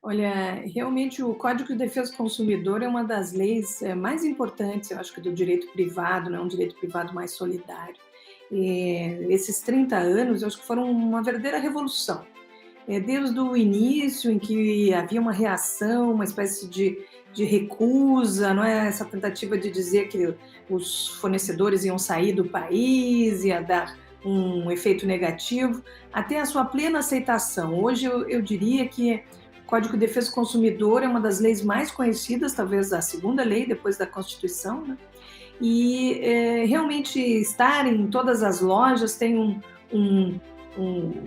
Olha, realmente o Código de Defesa do Consumidor é uma das leis mais importantes, eu acho que do direito privado, né, um direito privado mais solidário. Esses 30 anos, eu acho que foram uma verdadeira revolução. Desde o início, em que havia uma reação, uma espécie de recusa, não é? Essa tentativa de dizer que os fornecedores iam sair do país, ia dar um efeito negativo, até a sua plena aceitação. Hoje eu diria que o Código de Defesa do Consumidor é uma das leis mais conhecidas, talvez a segunda lei depois da Constituição, né? E realmente estar em todas as lojas tem um, um, um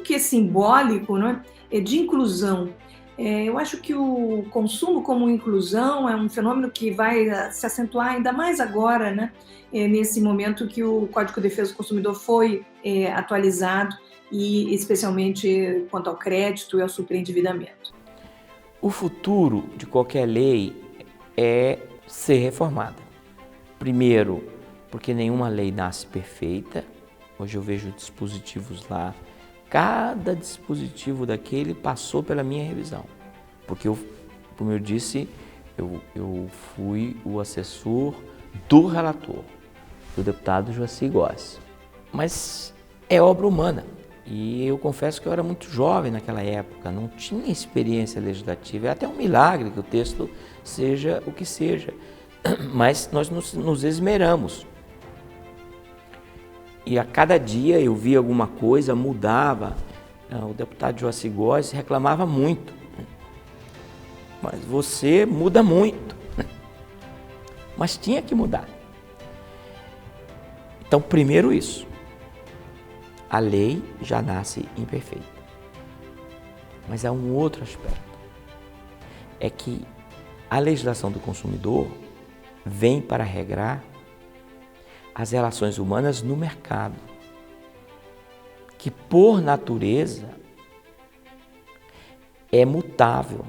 que é simbólico, né? De inclusão. Eu acho que o consumo como inclusão é um fenômeno que vai se acentuar ainda mais agora, né? Nesse momento que o Código de Defesa do Consumidor foi atualizado e especialmente quanto ao crédito e ao superendividamento. O futuro de qualquer lei é ser reformada. Primeiro, porque nenhuma lei nasce perfeita. Hoje eu vejo dispositivos lá. Cada dispositivo daquele passou pela minha revisão. Porque, como eu disse, eu fui o assessor do relator, do deputado Joaci Góes. Mas é obra humana. E eu confesso que eu era muito jovem naquela época, não tinha experiência legislativa. É até um milagre que o texto seja o que seja. Mas nós nos esmeramos. E a cada dia eu via alguma coisa, mudava. O deputado Joaci Góes reclamava muito. Mas você muda muito. Mas tinha que mudar. Então, primeiro isso. A lei já nasce imperfeita. Mas há um outro aspecto. É que a legislação do consumidor vem para regrar as relações humanas no mercado, que por natureza é mutável.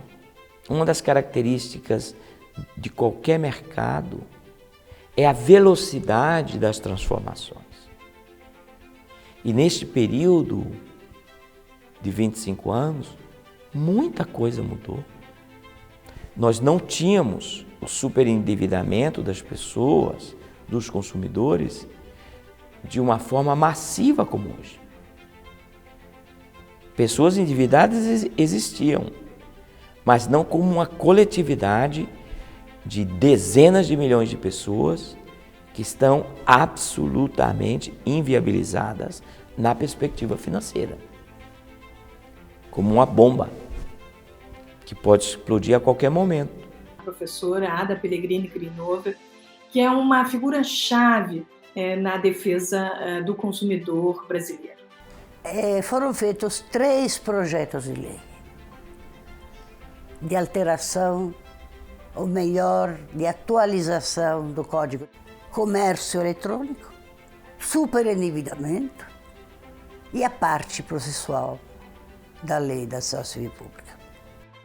Uma das características de qualquer mercado é a velocidade das transformações. E neste período de 25 anos, muita coisa mudou. Nós não tínhamos o superendividamento das pessoas, dos consumidores, de uma forma massiva como hoje. Pessoas endividadas existiam, mas não como uma coletividade de dezenas de milhões de pessoas que estão absolutamente inviabilizadas na perspectiva financeira, como uma bomba que pode explodir a qualquer momento. A professora Ada Pellegrini Grinover, que é uma figura-chave na defesa do consumidor brasileiro. Foram feitos 3 projetos de lei de alteração, ou melhor, de atualização do Código. Comércio eletrônico, superendividamento e a parte processual da Lei da Ação Civil Pública.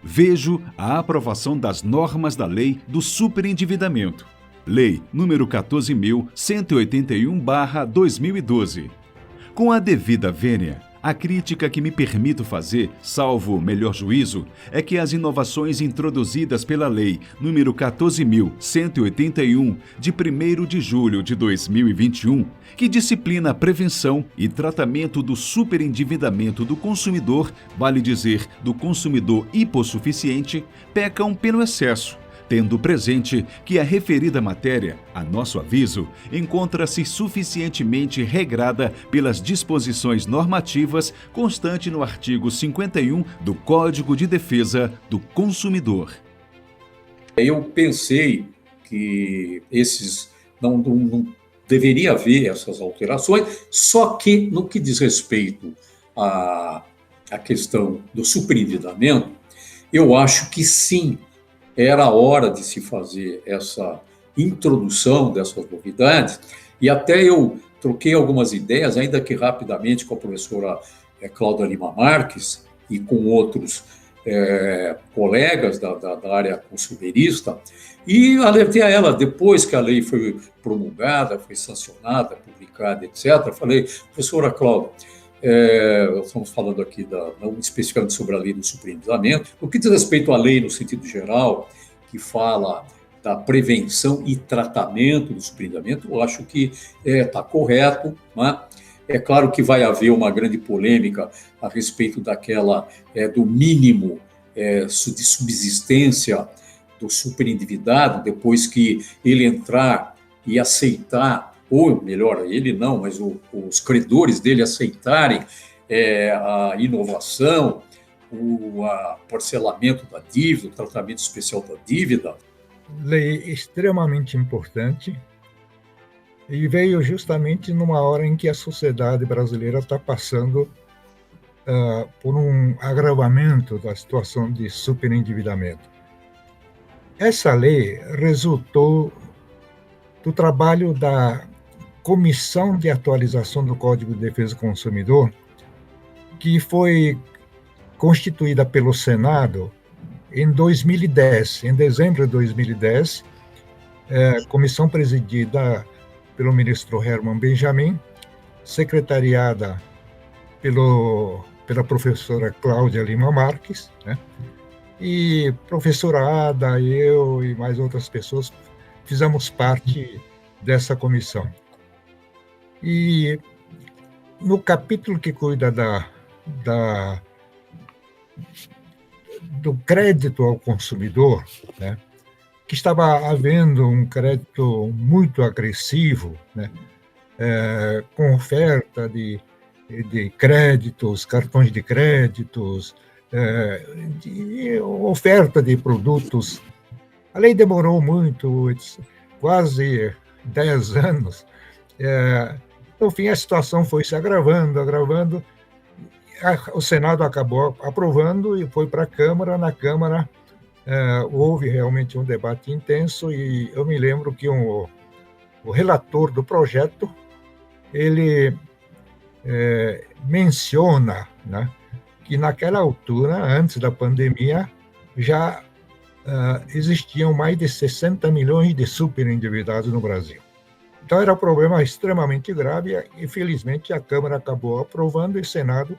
Vejo a aprovação das normas da Lei do Superendividamento, Lei nº 14.181/2012. Com a devida vênia, a crítica que me permito fazer, salvo melhor juízo, é que as inovações introduzidas pela Lei nº 14.181, de 1º de julho de 2021, que disciplina a prevenção e tratamento do superendividamento do consumidor, vale dizer, do consumidor hipossuficiente, pecam pelo excesso, tendo presente que a referida matéria, a nosso aviso, encontra-se suficientemente regrada pelas disposições normativas constante no artigo 51 do Código de Defesa do Consumidor. Eu pensei que não deveria haver essas alterações, só que no que diz respeito à questão do superendividamento, eu acho que sim, era a hora de se fazer essa introdução dessas novidades, e até eu troquei algumas ideias, ainda que rapidamente, com a professora Cláudia Lima Marques e com outros colegas da área consumerista, e alertei a ela, depois que a lei foi promulgada, foi sancionada, publicada, etc., falei, professora Cláudia, estamos falando aqui não especificamente sobre a lei do superendividamento. O que diz respeito à lei no sentido geral, que fala da prevenção e tratamento do superendividamento, eu acho que está correto, né? É claro que vai haver uma grande polêmica a respeito do mínimo de subsistência do superendividado, depois que ele entrar e aceitar, ou melhor, ele não, mas os credores dele aceitarem a inovação, o parcelamento da dívida, o tratamento especial da dívida. Lei extremamente importante, e veio justamente numa hora em que a sociedade brasileira está passando por um agravamento da situação de superendividamento. Essa lei resultou do trabalho da Comissão de Atualização do Código de Defesa do Consumidor, que foi constituída pelo Senado em 2010, em dezembro de 2010, comissão presidida pelo ministro Herman Benjamin, secretariada pela professora Cláudia Lima Marques, né? E professora Ada, eu e mais outras pessoas fizemos parte dessa comissão. E no capítulo que cuida do crédito ao consumidor, né, que estava havendo um crédito muito agressivo, né, com oferta de créditos, cartões de créditos, de oferta de produtos. A lei demorou muito, quase 10 anos. No fim, a situação foi se agravando. O Senado acabou aprovando e foi para a Câmara. Na Câmara, houve realmente um debate intenso, e eu me lembro que o relator do projeto, ele menciona, né, que naquela altura, antes da pandemia, já existiam mais de 60 milhões de superendividados no Brasil. Então era um problema extremamente grave, e felizmente a Câmara acabou aprovando, e o Senado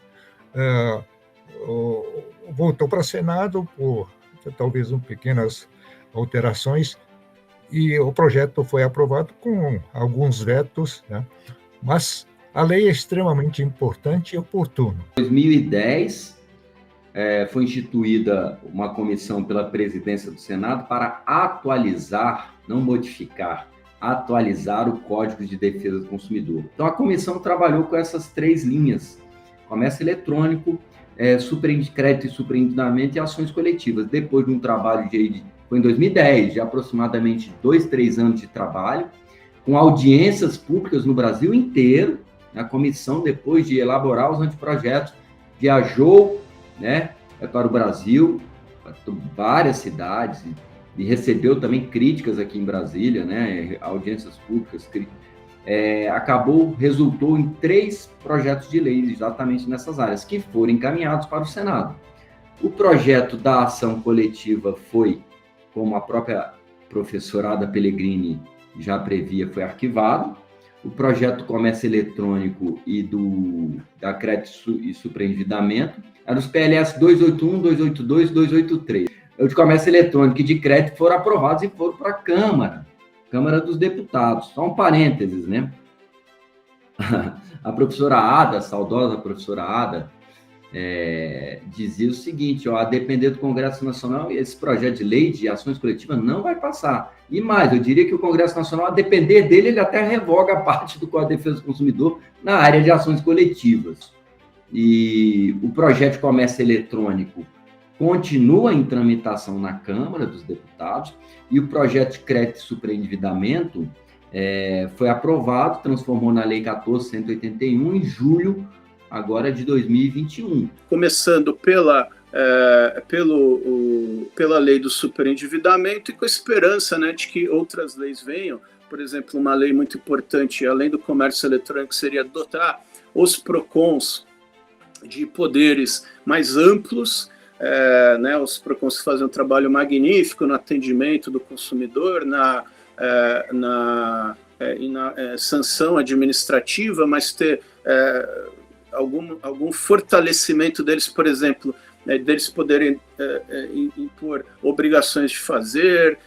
voltou para o Senado por talvez pequenas alterações, e o projeto foi aprovado com alguns vetos, né? Mas a lei é extremamente importante e oportuna. Em 2010, foi instituída uma comissão pela presidência do Senado para atualizar, não modificar, atualizar o Código de Defesa do Consumidor. Então, a comissão trabalhou com essas 3 linhas: comércio eletrônico, crédito e superendividamento e ações coletivas. Depois de um trabalho foi em 2010, de aproximadamente 2-3 anos de trabalho, com audiências públicas no Brasil inteiro. A comissão, depois de elaborar os anteprojetos, viajou, né, para o Brasil, para várias cidades, e recebeu também críticas aqui em Brasília, né, audiências públicas. Resultou em 3 projetos de lei exatamente nessas áreas, que foram encaminhados para o Senado. O projeto da ação coletiva foi, como a própria professora Ada Pellegrini já previa, foi arquivado. O projeto do comércio eletrônico e da crédito e superendividamento eram os PLS 281, 282 e 283. O de comércio eletrônico e de crédito foram aprovados e foram para a Câmara dos Deputados. Só um parênteses, né? A professora Ada, a saudosa professora Ada, dizia o seguinte: a depender do Congresso Nacional, esse projeto de lei de ações coletivas não vai passar. E mais, eu diria que o Congresso Nacional, a depender dele, ele até revoga a parte do Código de Defesa do Consumidor na área de ações coletivas. E o projeto de comércio eletrônico continua em tramitação na Câmara dos Deputados, e o projeto de crédito e superendividamento foi aprovado, transformou na Lei 14.181 em julho agora de 2021. Começando pela lei do superendividamento, e com a esperança, né, de que outras leis venham. Por exemplo, uma lei muito importante, além do comércio eletrônico, seria dotar os PROCONs de poderes mais amplos, né, os PROCONs fazem um trabalho magnífico no atendimento do consumidor, na sanção administrativa, mas ter algum fortalecimento deles, por exemplo, deles poderem impor obrigações de fazer,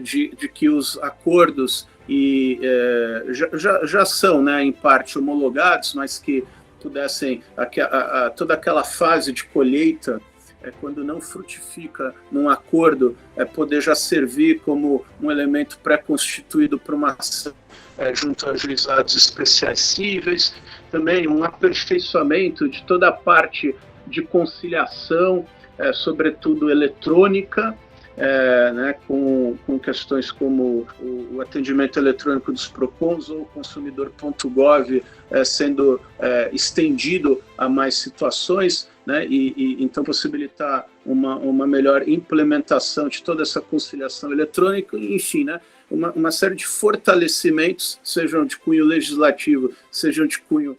de que os acordos já são, né, em parte homologados, mas que pudessem, toda aquela fase de colheita, quando não frutifica num acordo, poder já servir como um elemento pré-constituído para uma ação junto a juizados especiais cíveis, também um aperfeiçoamento de toda a parte de conciliação, sobretudo eletrônica, né, com questões como o atendimento eletrônico dos PROCONs ou o consumidor.gov sendo estendido a mais situações, né, e então possibilitar uma melhor implementação de toda essa conciliação eletrônica, enfim, né, uma série de fortalecimentos, sejam de cunho legislativo, sejam de cunho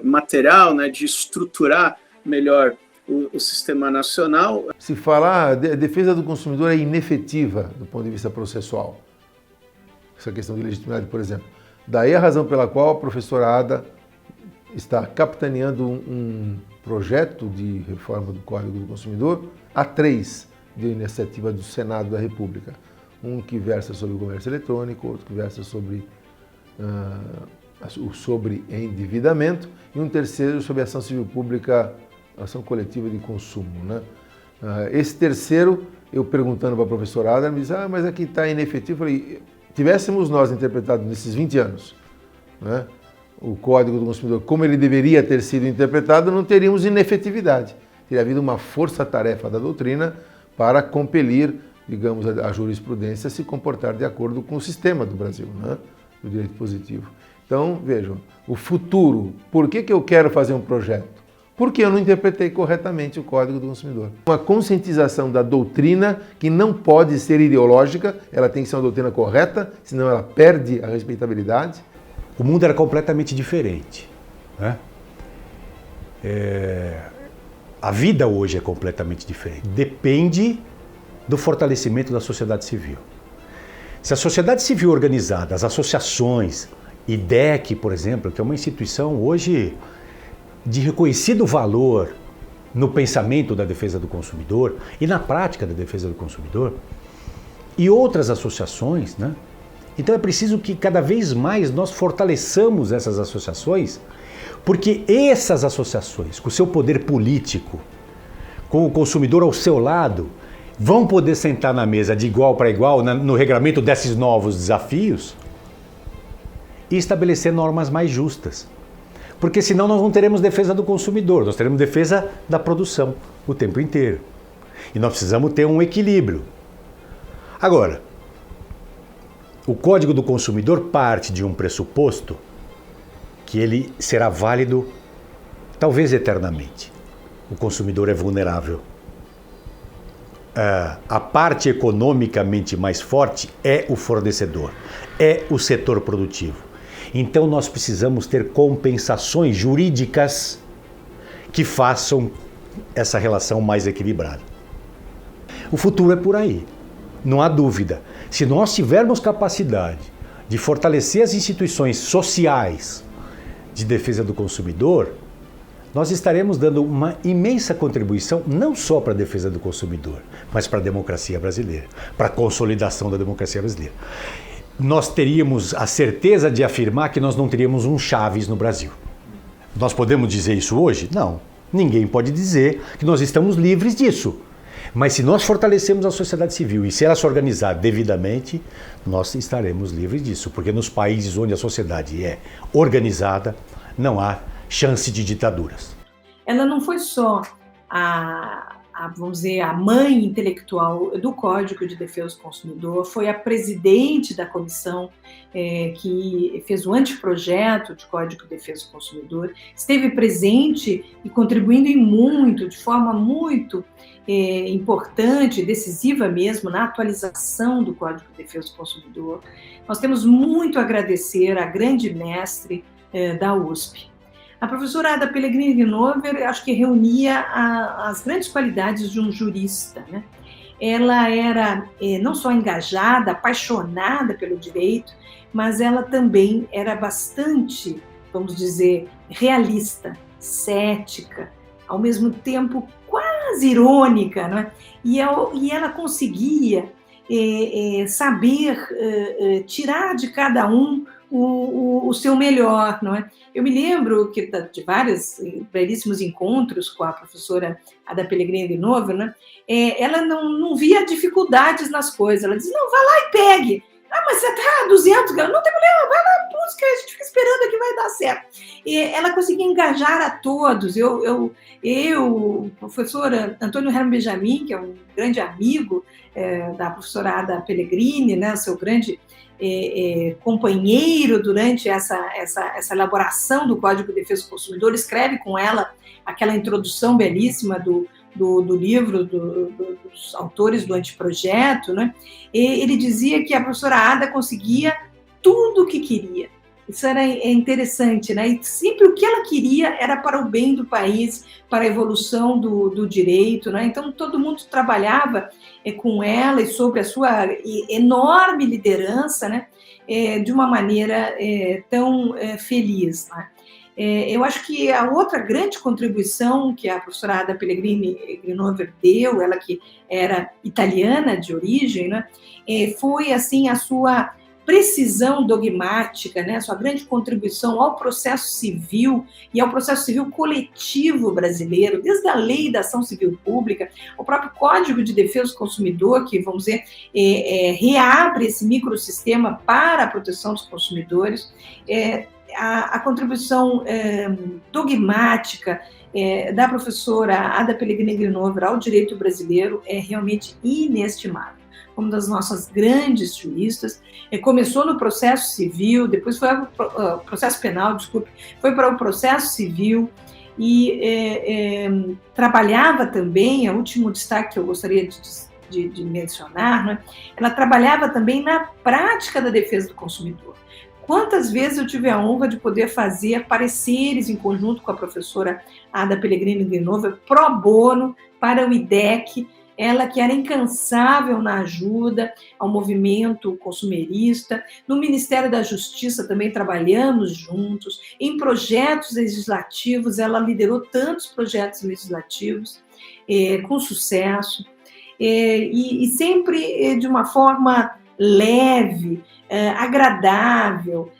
material, né, de estruturar melhor o sistema nacional. Se falar, a defesa do consumidor é inefetiva do ponto de vista processual. Essa questão de legitimidade, por exemplo. Daí a razão pela qual a professora Ada está capitaneando um projeto de reforma do Código do Consumidor, há 3 de iniciativa do Senado da República. Um que versa sobre o comércio eletrônico, outro que versa sobre endividamento e um terceiro sobre ação civil pública, ação coletiva de consumo, né? Esse terceiro, eu perguntando para a professora Ada, ela me disse, mas aqui está inefetivo. Eu falei, tivéssemos nós interpretado nesses 20 anos, né, o Código do Consumidor como ele deveria ter sido interpretado, não teríamos inefetividade. Teria havido uma força-tarefa da doutrina para compelir, digamos, a jurisprudência a se comportar de acordo com o sistema do Brasil, né, do direito positivo. Então, vejam, o futuro, por que eu quero fazer um projeto? Porque eu não interpretei corretamente o Código do Consumidor. Uma conscientização da doutrina que não pode ser ideológica, ela tem que ser uma doutrina correta, senão ela perde a respeitabilidade. O mundo era completamente diferente, né? A vida hoje é completamente diferente. Depende do fortalecimento da sociedade civil. Se a sociedade civil organizada, as associações, IDEC, por exemplo, que é uma instituição hoje de reconhecido valor no pensamento da defesa do consumidor e na prática da defesa do consumidor, e outras associações, né? Então é preciso que cada vez mais nós fortaleçamos essas associações, porque essas associações, com o seu poder político, com o consumidor ao seu lado, vão poder sentar na mesa de igual para igual no regramento desses novos desafios e estabelecer normas mais justas. Porque senão nós não teremos defesa do consumidor, nós teremos defesa da produção o tempo inteiro. E nós precisamos ter um equilíbrio. Agora, o Código do Consumidor parte de um pressuposto que ele será válido talvez eternamente. O consumidor é vulnerável. A parte economicamente mais forte é o fornecedor, é o setor produtivo. Então nós precisamos ter compensações jurídicas que façam essa relação mais equilibrada. O futuro é por aí, não há dúvida. Se nós tivermos capacidade de fortalecer as instituições sociais de defesa do consumidor, nós estaremos dando uma imensa contribuição não só para a defesa do consumidor, mas para a democracia brasileira, para a consolidação da democracia brasileira. Nós teríamos a certeza de afirmar que nós não teríamos um Chaves no Brasil. Nós podemos dizer isso hoje? Não. Ninguém pode dizer que nós estamos livres disso. Mas se nós fortalecemos a sociedade civil e se ela se organizar devidamente, nós estaremos livres disso. Porque nos países onde a sociedade é organizada, não há chance de ditaduras. Ela não foi só vamos dizer, a mãe intelectual do Código de Defesa do Consumidor, foi a presidente da comissão que fez o anteprojeto de Código de Defesa do Consumidor, esteve presente e contribuindo em muito, de forma muito importante, decisiva mesmo, na atualização do Código de Defesa do Consumidor. Nós temos muito a agradecer à grande mestre da USP. A professora Ada Pellegrini Nover, acho que reunia as grandes qualidades de um jurista, né? Ela era não só engajada, apaixonada pelo direito, mas ela também era bastante, vamos dizer, realista, cética, ao mesmo tempo quase irônica, né? E ela conseguia saber tirar de cada um o seu melhor, não é? Eu me lembro que de vários belíssimos encontros com a professora Ada Pellegrini de Novo, né? Ela não via dificuldades nas coisas, ela dizia, não, vá lá e pegue. Ah, mas você está a 200 graus, não tem problema, vai lá, busca, a gente fica esperando aqui, vai dar certo. E ela conseguia engajar a todos. O professor Antônio Herman Benjamin, que é um grande amigo da professora Ada Pellegrini, né, seu grande companheiro durante essa elaboração do Código de Defesa do Consumidor, escreve com ela aquela introdução belíssima do livro dos autores do anteprojeto, né? Ele dizia que a professora Ada conseguia tudo o que queria. Isso era interessante, né? E sempre o que ela queria era para o bem do país, para a evolução do direito, né? Então, todo mundo trabalhava com ela e sob a sua enorme liderança, né? De uma maneira tão feliz, né? Eu acho que a outra grande contribuição que a professora Ada Pellegrini Grinover deu, ela que era italiana de origem, né, foi assim a sua precisão dogmática, né, a sua grande contribuição ao processo civil e ao processo civil coletivo brasileiro, desde a lei da ação civil pública, o próprio Código de Defesa do Consumidor, que, vamos dizer, reabre esse microsistema para a proteção dos consumidores, a contribuição dogmática da professora Ada Pellegrini Grinover ao direito brasileiro é realmente inestimável. Uma das nossas grandes juristas, começou no processo civil, depois foi para o processo penal, desculpe, foi para o processo civil e trabalhava também, é o último destaque que eu gostaria de mencionar, né? Ela trabalhava também na prática da defesa do consumidor. Quantas vezes eu tive a honra de poder fazer pareceres em conjunto com a professora Ada Pellegrini Grinover pro bono para o IDEC, ela que era incansável na ajuda ao movimento consumerista. No Ministério da Justiça também trabalhamos juntos, em projetos legislativos, ela liderou tantos projetos legislativos com sucesso, e sempre de uma forma leve, agradável,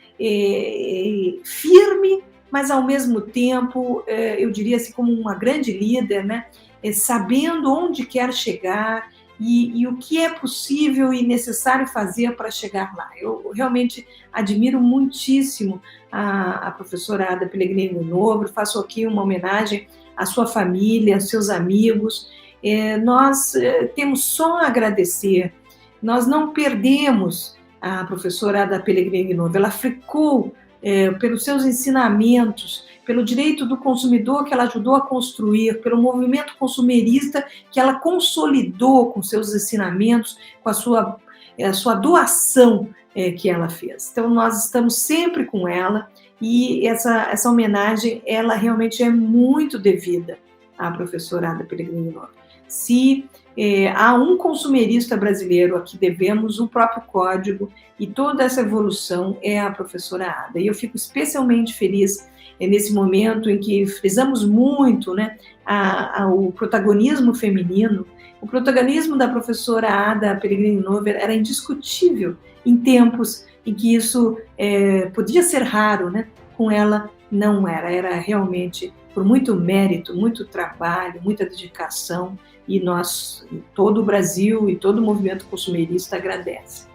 firme, mas ao mesmo tempo, eu diria assim, como uma grande líder, né? Sabendo onde quer chegar e o que é possível e necessário fazer para chegar lá. Eu realmente admiro muitíssimo a professora Ada Pellegrini Grinover, faço aqui uma homenagem à sua família, aos seus amigos. Nós temos só a agradecer. Nós não perdemos a professora Ada Pellegrini Grinover, ela ficou pelos seus ensinamentos, pelo direito do consumidor que ela ajudou a construir, pelo movimento consumerista que ela consolidou com seus ensinamentos, com a sua doação que ela fez. Então, nós estamos sempre com ela e essa homenagem, ela realmente é muito devida à professora Ada Pellegrini Grinover. Se há um consumerista brasileiro a que devemos o próprio código e toda essa evolução é a professora Ada. E eu fico especialmente feliz nesse momento em que frisamos muito, né, o protagonismo feminino. O protagonismo da professora Ada Pellegrini Grinover era indiscutível em tempos em que isso podia ser raro, né? Com ela não era realmente por muito mérito, muito trabalho, muita dedicação, e todo o Brasil e todo o movimento consumerista agradece.